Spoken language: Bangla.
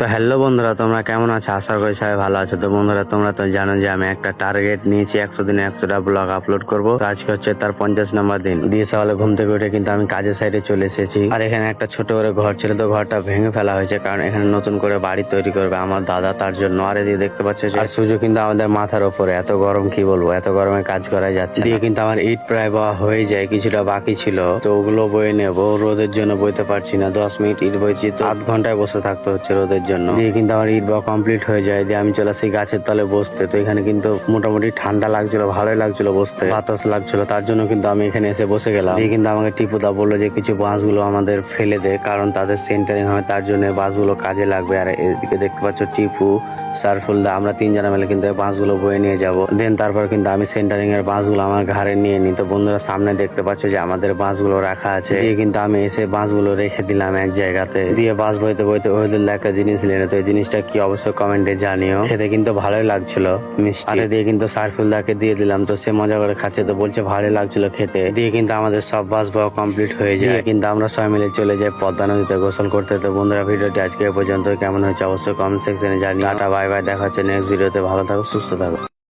তো হ্যালো বন্ধুরা, তোমরা কেমন আছো? আশা করি সবাই ভালো আছো। তো বন্ধুরা, তোমরা তো জানো যে আমি একটা টার্গেট নিয়েছি, 100 দিনে 100টা ব্লগ আপলোড করব। তো আজকে হচ্ছে তার 50 নম্বর দিন। দিয়ে সকালে ঘুম থেকে উঠে কিন্তু আমি কাজের সাইডে চলে এসেছি। আর এখানে একটা ছোট করে ঘর ছিল, তো ঘরটা ভেঙে ফেলা হয়েছে কারণ এখানে নতুন করে বাড়ি তৈরি করবে আমার দাদা, তার জন্য। আর এদিকে দেখতে পাচ্ছ যে সূর্য কিন্তু আমাদের মাথার উপরে, এত গরম কি বলবো, এত গরমে কাজ করা যাচ্ছে না। দিয়ে কিন্তু আমার ইট প্রায় বওয়া হয়ে যায়, কিছুটা বাকি ছিল, তো ওগুলো বয়ে নেবো। রোদের জন্য বইতে পারছি না, 10 মিনিট ইট বইছি তো আধ ঘন্টায় বসে থাকতে হচ্ছে রোদের জন্য। দিয়ে কিন্তু আমার ইট বাওয়া কমপ্লিট হয়ে যায়, দিয়ে আমি চলে আসি গাছের তলে বসতে। তো এখানে কিন্তু মোটামুটি ঠান্ডা লাগছিল, ভালোই লাগছিল বসতে, বাতাস লাগছিল, তার জন্য কিন্তু আমি এখানে এসে বসে গেলাম। দিয়ে কিন্তু আমাকে টিপুদা বললো যে কিছু বাঁশগুলো আমাদের ফেলে দে, কারণ তাদের সেন্টারিং হয়, তার জন্য বাঁশগুলো কাজে লাগবে। আর এদিকে দেখতে পাচ্ছ টিপু, সারফুলদা, আমরা তিনজনে মিলে কিন্তু বাঁশগুলো বয়ে নিয়ে যাবো। দেন তারপর কিন্তু আমি সেন্টারিং এর বাঁশগুলো আমার ঘাড়ে নিয়ে নিই। তো বন্ধুরা, সামনে দেখতে পাচ্ছ যে আমাদের বাঁশগুলো রাখা আছে। দিয়ে কিন্তু আমি এসে বাঁশগুলো রেখে দিলাম এক জায়গাতে। দিয়ে বাঁশ বইতে বইতে ওইদিন একটা জিনিস নিয়ে, তো এই জিনিসটা কি অবশ্যই কমেন্টে জানিও। খেতে কিন্তু ভালোই লাগছিল, মিষ্টি। আর দিয়ে কিন্তু সারফুলদাকে দিয়ে দিলাম, তো সে মজা করে খাচ্ছে, তো বলছে ভালোই লাগছিল খেতে। দিয়ে কিন্তু আমাদের সব বাঁশ বওয়া কমপ্লিট হয়ে যায়, কিন্তু আমরা সবাই মিলে চলে যাই পদ্মা নদীতে গোসল করতে। তো বন্ধুরা, ভিডিওটি আজকে এ পর্যন্ত কেমন হয়েছে অবশ্যই কমেন্ট সেকশনে জানিও। টাটা, বাই বাই, দেখা হচ্ছে নেক্সট ভিডিওতে। ভালো থাকো, সুস্থ থাকো।